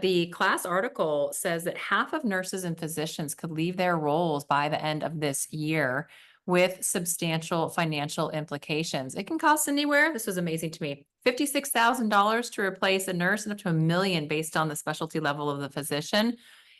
The class article says that half of nurses and physicians could leave their roles by the end of this year with substantial financial implications. It can cost anywhere, this was amazing to me, $56,000 to replace a nurse and up to $1 million based on the specialty level of the physician.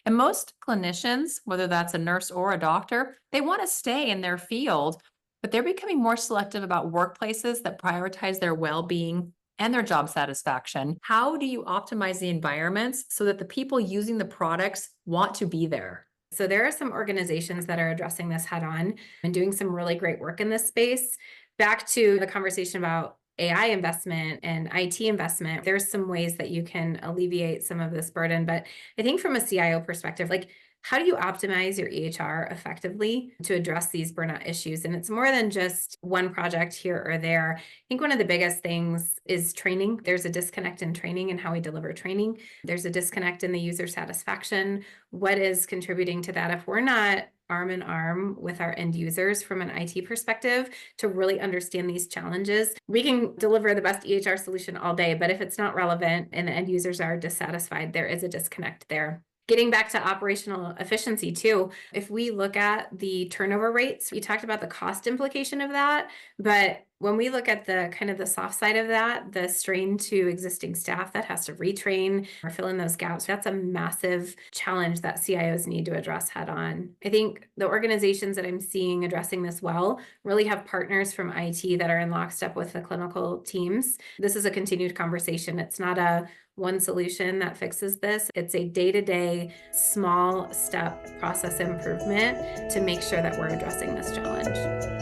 And most clinicians, whether that's a nurse or a doctor, they want to stay in their field, but they're becoming more selective about workplaces that prioritize their well-being and their job satisfaction. How do you optimize the environments so that the people using the products want to be there? So there are some organizations that are addressing this head on and doing some really great work in this space. Back to the conversation about AI investment and IT investment, there's some ways that you can alleviate some of this burden. But I think from a CIO perspective, like, how do you optimize your EHR effectively to address these burnout issues? And it's more than just one project here or there. I think one of the biggest things is training. There's a disconnect in training and how we deliver training. There's a disconnect in the user satisfaction. What is contributing to that? If we're not arm in arm with our end users from an IT perspective to really understand these challenges, we can deliver the best EHR solution all day, but if it's not relevant and the end users are dissatisfied, there is a disconnect there. Getting back to operational efficiency too, if we look at the turnover rates, we talked about the cost implication of that, but when we look at the kind of the soft side of that, the strain to existing staff that has to retrain or fill in those gaps, that's a massive challenge that CIOs need to address head on. I think the organizations that I'm seeing addressing this well really have partners from IT that are in lockstep with the clinical teams. This is a continued conversation. It's not a one solution that fixes this. It's a day-to-day, small step process improvement to make sure that we're addressing this challenge.